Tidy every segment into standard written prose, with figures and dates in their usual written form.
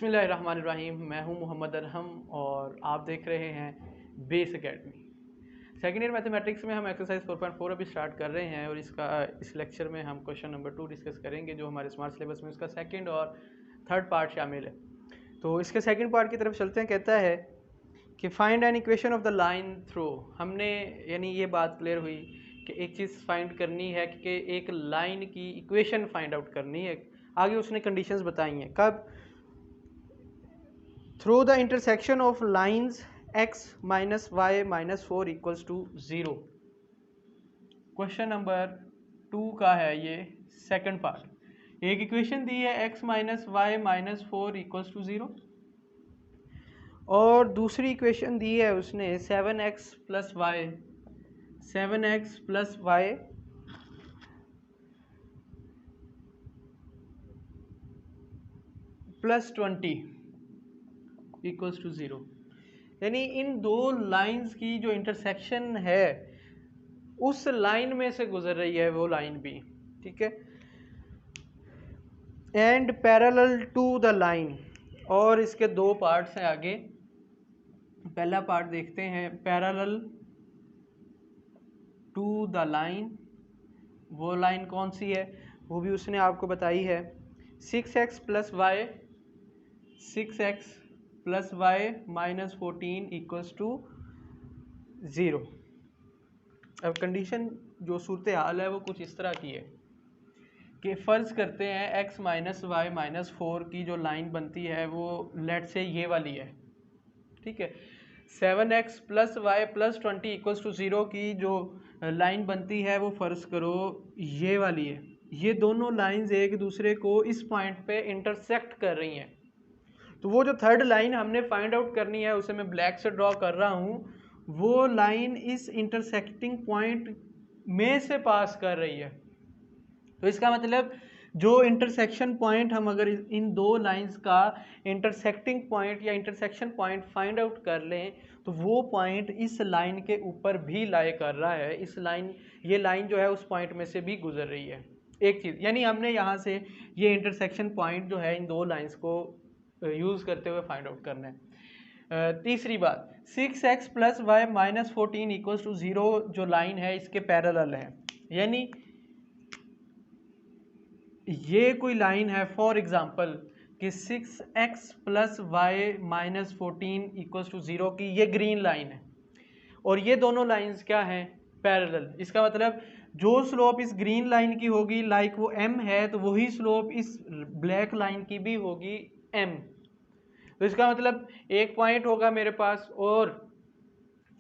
बिस्मिल्लाहिर्रहमानिर्रहीम। मैं हूं मोहम्मद अरहम और आप देख रहे हैं base academy. Second year mathematics में हम एक्सरसाइज 4.4 अभी स्टार्ट कर रहे हैं और इस लेक्चर में हम क्वेश्चन नंबर 2 डिस्कस करेंगे जो हमारे स्मार्ट सिलेबस में उसका सेकंड और थर्ड पार्ट शामिल है। तो इसके सेकंड पार्ट की तरफ चलते हैं। कहता है कि find an equation of the line through. हमने यानी ये बात क्लियर हुई कि एक चीज़ फाइंड करनी है कि एक लाइन की इक्वेशन फाइंड आउट करनी है। आगे उसने कंडीशंस बताई हैं। कब? Through the intersection of lines x minus y minus 4 equals to 0। Question number 2 का है ये सेकंड पार्ट। एक इक्वेशन दी है x minus y minus 4 equals to 0 और दूसरी इक्वेशन दी है उसने 7x plus y plus 20 equals to 0। यानी इन दो लाइंस की जो इंटरसेक्शन है उस लाइन में से गुजर रही है वो लाइन भी, ठीक है। And parallel to the line, और इसके दो पार्ट्स हैं आगे। पहला पार्ट देखते हैं, पैरेलल टू द लाइन। वो लाइन कौन सी है वो भी उसने आपको बताई है। 6x plus y minus 14 equals to 0। अब कंडीशन जो सूरत हाल है वो कुछ इस तरह की है कि फ़र्ज़ करते हैं x माइनस वाई माइनस 4 की जो लाइन बनती है वो लेट से ये वाली है, ठीक है। 7x plus y plus 20 equals to 0 की जो लाइन बनती है वो फ़र्ज़ करो ये वाली है। ये दोनों लाइंस एक दूसरे को इस पॉइंट पे इंटरसेक्ट कर रही हैं। तो वो जो थर्ड लाइन हमने फाइंड आउट करनी है उसे मैं ब्लैक से ड्रॉ कर रहा हूँ। वो लाइन इस इंटरसेक्टिंग पॉइंट में से पास कर रही है। तो इसका मतलब जो इंटरसेक्शन पॉइंट हम अगर इन दो लाइंस का इंटरसेक्टिंग पॉइंट या इंटरसेक्शन पॉइंट फाइंड आउट कर लें तो वो पॉइंट इस लाइन के ऊपर भी लाई कर रहा है। ये लाइन जो है उस पॉइंट में से भी गुजर रही है। एक चीज़ यानी हमने यहाँ से ये इंटरसेक्शन पॉइंट जो है इन दो लाइंस को यूज़ करते हुए फाइंड आउट करना है। तीसरी बात, 6x plus y minus 14 equals to 0 जो लाइन है इसके पैरेलल है। यानी ये कोई लाइन है फॉर एग्जांपल कि 6x plus y minus 14 equals to 0 की ये ग्रीन लाइन है और ये दोनों लाइंस क्या हैं? पैरेलल। इसका मतलब जो स्लोप इस ग्रीन लाइन की होगी लाइक वो m है तो वही स्लोप इस ब्लैक लाइन की भी होगी m। तो इसका मतलब एक पॉइंट होगा मेरे पास और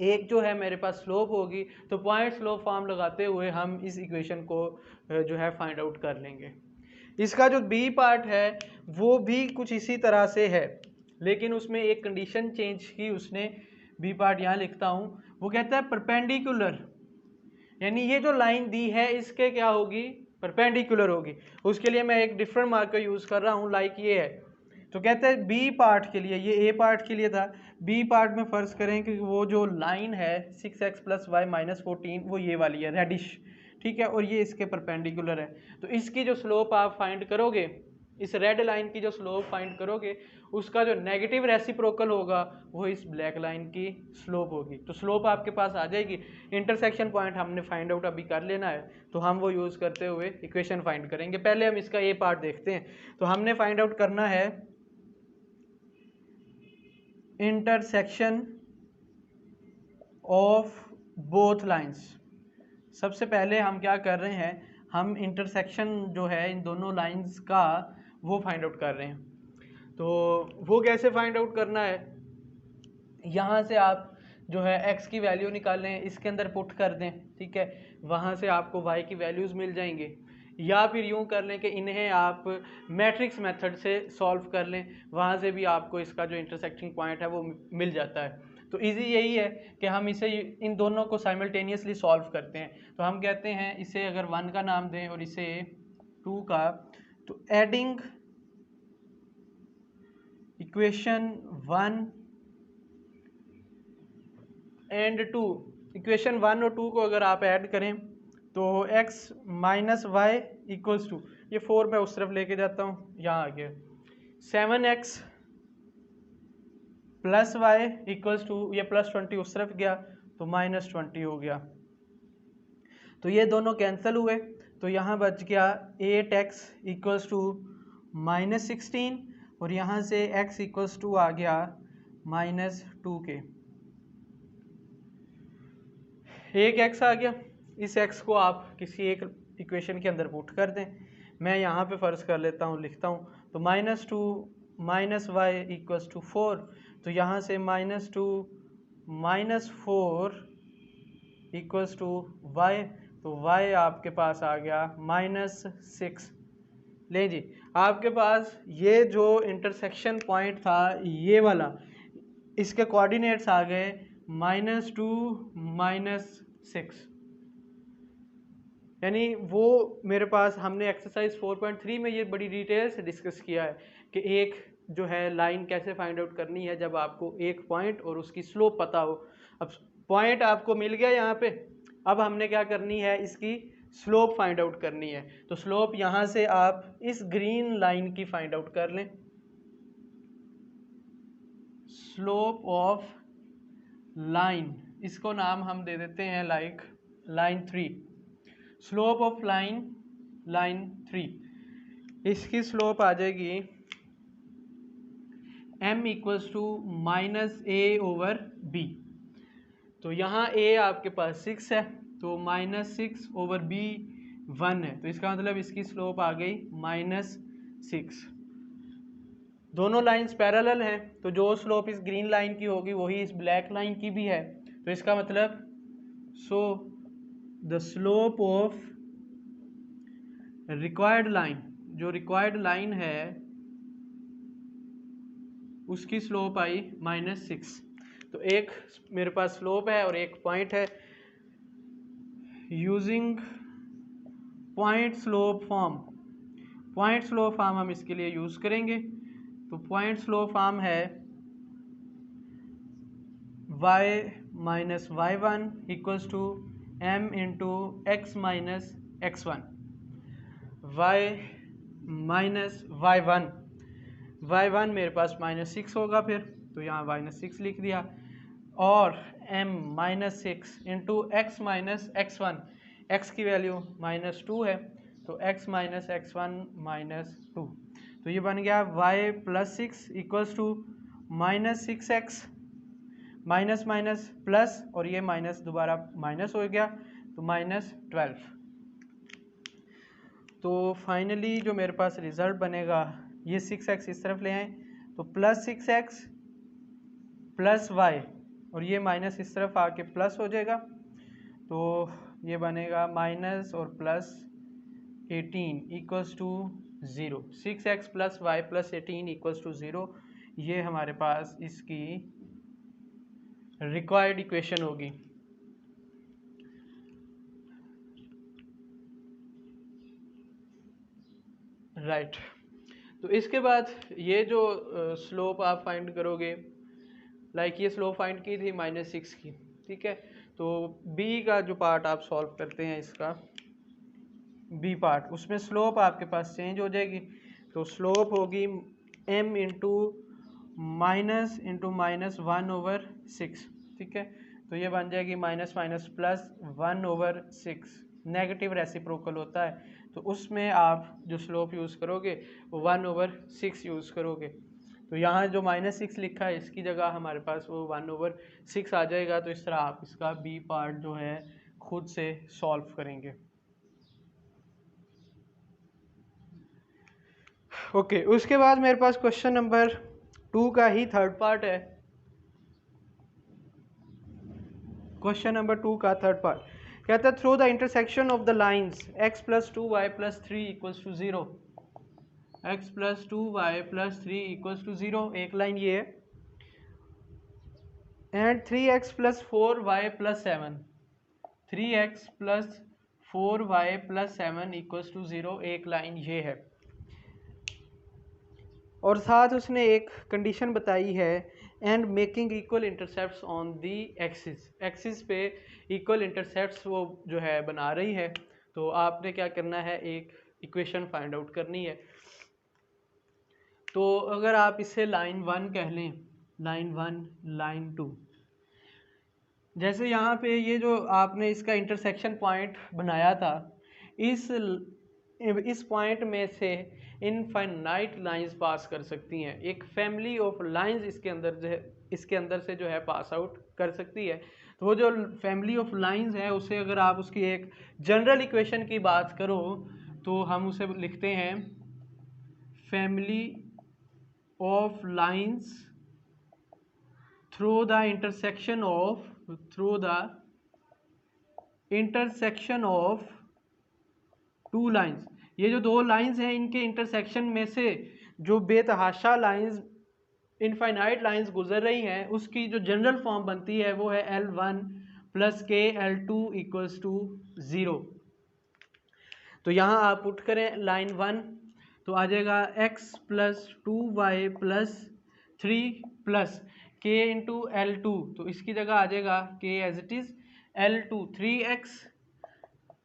एक जो है मेरे पास स्लोप होगी। तो पॉइंट स्लोप फॉर्म लगाते हुए हम इस इक्वेशन को जो है फाइंड आउट कर लेंगे। इसका जो बी पार्ट है वो भी कुछ इसी तरह से है लेकिन उसमें एक कंडीशन चेंज की उसने। बी पार्ट यहाँ लिखता हूँ। वो कहता है परपेंडिकुलर, यानी ये जो लाइन दी है इसके क्या होगी? परपेंडिकुलर होगी। उसके लिए मैं एक डिफरेंट मार्कर यूज़ कर रहा हूँ लाइक ये है। तो कहते हैं बी पार्ट के लिए, ये ए पार्ट के लिए था, बी पार्ट में फ़र्ज़ करें कि वो जो लाइन है 6x प्लस वाई माइनस 14 वो ये वाली है रेडिश, ठीक है, और ये इसके परपेंडिकुलर है। तो इसकी जो स्लोप आप फाइंड करोगे, इस रेड लाइन की जो स्लोप फाइंड करोगे उसका जो नेगेटिव रेसिप्रोकल होगा वो इस ब्लैक लाइन की स्लोप होगी। तो स्लोप आपके पास आ जाएगी। इंटरसेक्शन पॉइंट हमने फाइंड आउट अभी कर लेना है तो हम वो यूज़ करते हुए इक्वेशन फाइंड करेंगे। पहले हम इसका ए पार्ट देखते हैं। तो हमने फाइंड आउट करना है इंटरसेक्शन ऑफ बोथ लाइंस। सबसे पहले हम क्या कर रहे हैं, हम इंटरसेक्शन जो है इन दोनों लाइंस का वो फाइंड आउट कर रहे हैं। तो वो कैसे फाइंड आउट करना है? यहाँ से आप जो है x की वैल्यू निकालें, इसके अंदर पुट कर दें, ठीक है, वहाँ से आपको y की वैल्यूज़ मिल जाएंगे। या फिर यूँ कर लें कि इन्हें आप मैट्रिक्स मेथड से सॉल्व कर लें, वहाँ से भी आपको इसका जो इंटरसेक्टिंग पॉइंट है वो मिल जाता है। तो इजी यही है कि हम इसे इन दोनों को साइमल्टेनियसली सॉल्व करते हैं। तो हम कहते हैं इसे अगर 1 का नाम दें और इसे 2 का, तो एडिंग इक्वेशन 1 एंड 2, इक्वेशन 1 और 2 को अगर आप ऐड करें तो x minus y equals to, ये 4 मैं उस तरफ लेके जाता हूँ, यहाँ आ गया 7x plus Y equals to, ये +20 उस तरफ गया तो -20 हो गया, तो ये दोनों कैंसिल हुए, तो यहाँ बच गया 8x इक्वल्स टू -16 और यहाँ से x इक्वल्स टू आ गया -2k। एक x आ गया, इस x को आप किसी एक इक्वेशन के अंदर पुट कर दें। मैं यहाँ पे फ़र्ज़ कर लेता हूँ, लिखता हूँ, तो -2 -y इक्वल्स टू 4, तो यहाँ से -2 -4 इक्वल्स टू y, तो y आपके पास आ गया -6। ले जी, आपके पास ये जो इंटरसेक्शन पॉइंट था ये वाला, इसके कोऑर्डिनेट्स आ गए -2 -6, यानी वो मेरे पास, हमने एक्सरसाइज 4.3 में ये बड़ी डिटेल से डिस्कस किया है कि एक जो है लाइन कैसे फाइंड आउट करनी है जब आपको एक पॉइंट और उसकी स्लोप पता हो। अब पॉइंट आपको मिल गया यहाँ पे, अब हमने क्या करनी है, इसकी स्लोप फाइंड आउट करनी है। तो स्लोप यहाँ से आप इस ग्रीन लाइन की फाइंड आउट कर लें, स्लोप ऑफ लाइन, इसको नाम हम दे देते हैं like line 3, slope of line 3, इसकी स्लोप आ जाएगी m इक्वल्स टू -a/b। तो यहाँ a आपके पास 6 है, तो -6/b 1 है, तो इसका मतलब इसकी स्लोप आ गई -6। दोनों लाइंस पैरेलल हैं, तो जो स्लोप इस ग्रीन लाइन की होगी वही इस ब्लैक लाइन की भी है, तो इसका मतलब the slope of required line, जो रिक्वायर्ड लाइन है उसकी स्लोप आई -6। तो एक मेरे पास स्लोप है और एक पॉइंट है। Using point slope form, point slope form हम इसके लिए यूज करेंगे, तो पॉइंट स्लोप फॉर्म है y - y1 equals to m into x - x1, y - y1 मेरे पास -6 होगा फिर, तो यहाँ -6 लिख दिया, और m -6 into x - x1, x की वैल्यू -2 है, तो x - x1 -2, तो ये बन गया y + 6 equals to -6x minus minus plus, और ये माइनस दोबारा माइनस हो गया, तो -12। तो फाइनली जो मेरे पास रिजल्ट बनेगा, ये 6x इस तरफ ले आए, तो +6x + y, और ये माइनस इस तरफ आके प्लस हो जाएगा, तो ये बनेगा माइनस और +18 equals to 0। 6x + y + 18 equals to 0, ये हमारे पास इसकी रिक्वायर्ड इक्वेशन होगी। राइट, तो इसके बाद ये जो स्लोप आप फाइंड करोगे, लाइक ये स्लोप फाइंड की थी -6 की, ठीक है, तो b का जो पार्ट आप सॉल्व करते हैं, इसका b पार्ट, उसमें स्लोप आपके पास चेंज हो जाएगी, तो स्लोप होगी m इंटू -1/6, ठीक है, तो ये बन जाएगी minus minus plus 1/6, negative reciprocal होता है, तो उसमें आप जो स्लोप यूज़ करोगे वो 1/6 यूज़ करोगे, तो यहाँ जो -6 लिखा है इसकी जगह हमारे पास वो 1/6 आ जाएगा। तो इस तरह आप इसका बी पार्ट जो है खुद से सॉल्व करेंगे। ओके, उसके बाद मेरे पास क्वेश्चन नंबर 2 का ही थर्ड पार्ट है। क्वेश्चन नंबर 2 का थर्ड पार्ट कहता है through the intersection of the lines x + 2y + 3 = 0, x + 2y + 3 = 0, एक लाइन ये है, and 3x + 4y + 7, 3x + 4y + 7 = 0, एक लाइन ये है, और साथ उसने एक कंडीशन बताई है, and making equal intercepts on the axis, axis पे इक्वल इंटरसेप्ट्स वो जो है बना रही है। तो आपने क्या करना है, एक इक्वेशन फाइंड आउट करनी है। तो अगर आप इसे लाइन 1 कह लें, लाइन 1 लाइन 2। जैसे यहाँ पे ये जो आपने इसका इंटरसेक्शन पॉइंट बनाया था, इस पॉइंट में से इनफाइनाइट लाइंस पास कर सकती हैं। एक फैमिली ऑफ लाइंस इसके अंदर से जो है पास आउट कर सकती है। तो वो जो फैमिली ऑफ लाइंस है उसे अगर आप उसकी एक जनरल इक्वेशन की बात करो तो हम उसे लिखते हैं family of lines through the intersection of two lines. ये जो दो लाइंस हैं इनके इंटरसेक्शन में से जो बेतहाशा लाइंस इनफाइनाइट लाइंस गुजर रही हैं उसकी जो जनरल फॉर्म बनती है वो है L1 प्लस के L2 इक्वल्स टू 0। तो यहाँ आप पुट करें लाइन 1 तो आ जाएगा x plus 2y plus 3 plus k into L2, तो इसकी जगह आ जाएगा k as it is L2 3x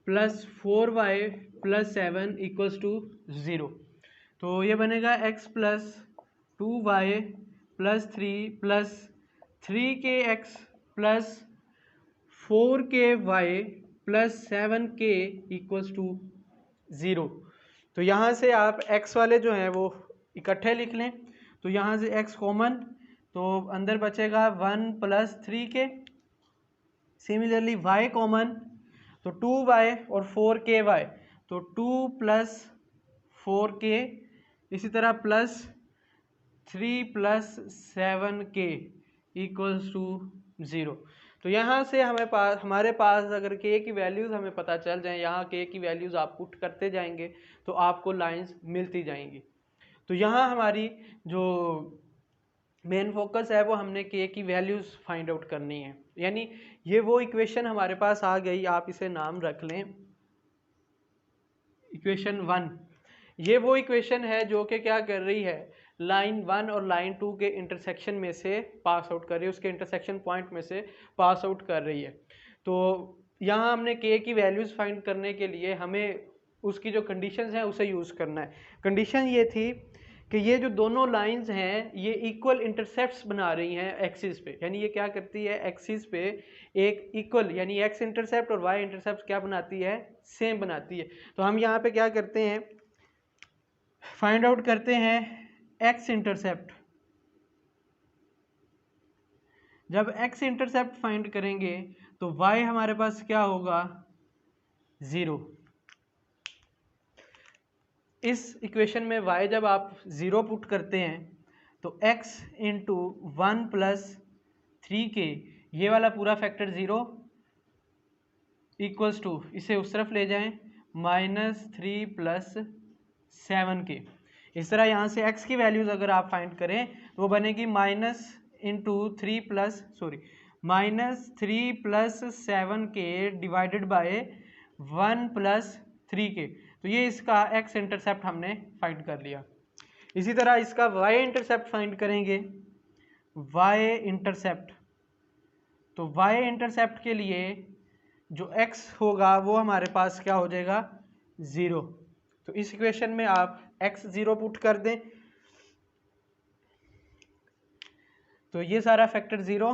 plus 4y plus 7 equals to 0। तो ये बनेगा x plus 2y plus 3 plus 3kx plus 4ky plus 7k equals to 0। तो यहाँ से आप x वाले जो हैं वो इकट्ठे लिख लें। तो यहाँ से x कॉमन, तो अंदर बचेगा 1 plus 3k। Similarly y common, तो 2y और 4ky, तो 2 प्लस 4k, इसी तरह plus 3 plus 7k equals to 0। तो यहाँ से हमारे पास अगर k की वैल्यूज़ हमें पता चल जाए, यहाँ k की वैल्यूज़ आप पुट करते जाएंगे तो आपको लाइंस मिलती जाएंगी। तो यहाँ हमारी जो मेन फोकस है वो हमने k की वैल्यूज़ फाइंड आउट करनी है। यानी ये वो इक्वेशन हमारे पास आ गई, आप इसे नाम रख लें इक्वेशन 1। ये वो इक्वेशन है जो कि क्या कर रही है, लाइन 1 और लाइन 2 के इंटरसेक्शन में से पास आउट कर रही है, उसके इंटरसेक्शन पॉइंट में से पास आउट कर रही है। तो यहाँ हमने k की वैल्यूज़ फाइंड करने के लिए हमें उसकी जो कंडीशंस हैं उसे यूज़ करना है। कंडीशन ये थी कि ये जो दोनों लाइंस हैं ये इक्वल इंटरसेप्ट्स बना रही हैं एक्सिस पे। यानी ये क्या करती है, एक्सिस पे एक इक्वल यानी x इंटरसेप्ट और y इंटरसेप्ट क्या बनाती है, सेम बनाती है। तो हम यहाँ पे क्या करते हैं, फाइंड आउट करते हैं x इंटरसेप्ट। जब x इंटरसेप्ट फाइंड करेंगे तो y हमारे पास क्या होगा, 0। इस इक्वेशन में y जब आप 0 पुट करते हैं तो x इंटू 1 प्लस 3k, ये वाला पूरा फैक्टर 0 इक्वल्स टू, इसे उस तरफ ले जाएं, -3 प्लस 7k। इस तरह यहाँ से x की वैल्यूज़ अगर आप फाइंड करें तो वो बनेगी -3 plus 7k divided by 1 plus 3k। तो ये इसका x इंटरसेप्ट हमने फाइंड कर लिया। इसी तरह इसका y इंटरसेप्ट फाइंड करेंगे, y इंटरसेप्ट। तो y इंटरसेप्ट के लिए जो x होगा वो हमारे पास क्या हो जाएगा, 0। तो इस इक्वेशन में आप x 0 पुट कर दें तो ये सारा factor 0,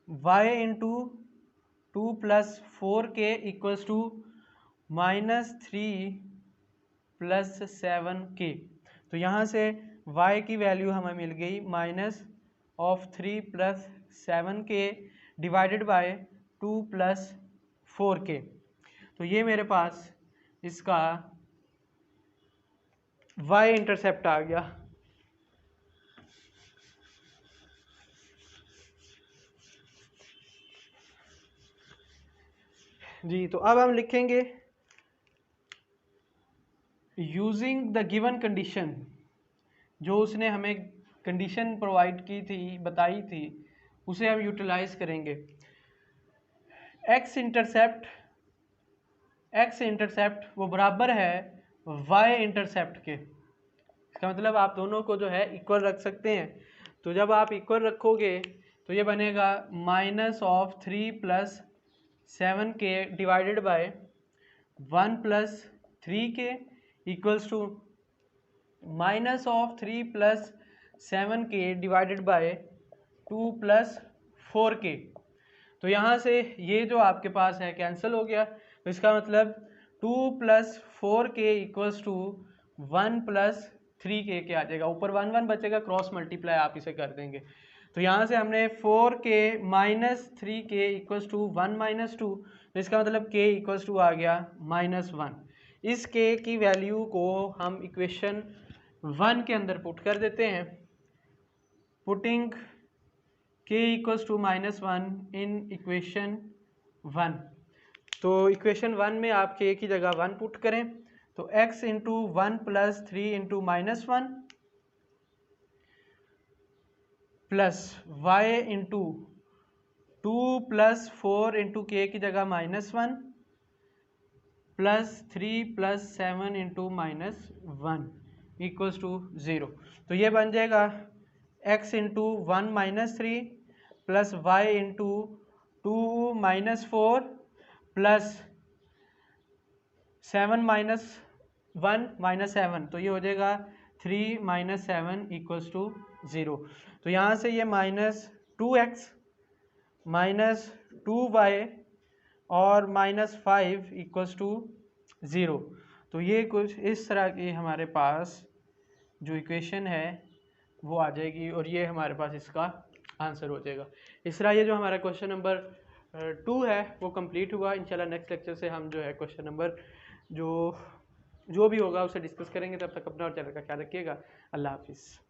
y into 2 plus 4k equals to -3 plus 7k। तो यहाँ से y की वैल्यू हमें मिल गई -3 plus 7k divided by 2 plus 4k। तो ये मेरे पास इसका y इंटरसेप्ट आ गया। जी, तो अब हम लिखेंगे यूजिंग द गिवन कंडीशन। जो उसने हमें कंडीशन प्रोवाइड की थी, बताई थी, उसे हम यूटिलाइज करेंगे। x इंटरसेप्ट वो बराबर है y इंटरसेप्ट के। इसका मतलब आप दोनों को जो है इक्वल रख सकते हैं। तो जब आप इक्वल रखोगे तो ये बनेगा -3 plus 7k divided by 1 plus 3k equals to -3 plus 7k divided by 2 plus 4k। तो यहाँ से ये जो आपके पास है कैंसिल हो गया, तो इसका मतलब 2 plus 4k equals to 1 plus 3k के आ जाएगा। ऊपर 1 1 बचेगा, क्रॉस मल्टीप्लाई आप इसे कर देंगे। तो यहाँ से हमने 4k minus 3k equals to 1 minus 2, तो इसका मतलब k इक्वल्स टू आ गया -1। इस k की वैल्यू को हम इक्वेशन 1 के अंदर पुट कर देते हैं। Putting k equals to -1 in equation 1। तो इक्वेशन 1 में आप k की जगह 1 पुट करें, तो x into 1 plus 3 into -1 plus y into 2 plus 4 into k की जगह -1 plus 3 plus 7 into -1 equals to 0। तो ये बन जाएगा x into 1 minus 3 plus y into 2 minus 4 plus 7 minus 1 minus 7, तो ये हो जाएगा 3 माइनस 7 इक्वल्स टू 0। तो यहाँ से ये -2x माइनस 2y और -5 इक्वल्स टू 0। तो ये कुछ इस तरह की हमारे पास जो इक्वेशन है वो आ जाएगी और ये हमारे पास इसका आंसर हो जाएगा। इस तरह ये जो हमारा क्वेश्चन नंबर 2 है वो कंप्लीट हुआ। इंशाल्लाह नेक्स्ट लेक्चर से हम जो है क्वेश्चन नंबर जो भी होगा उसे डिस्कस करेंगे। तब तक अपना और चैनल का ख्याल रखिएगा। अल्लाह हाफिज़।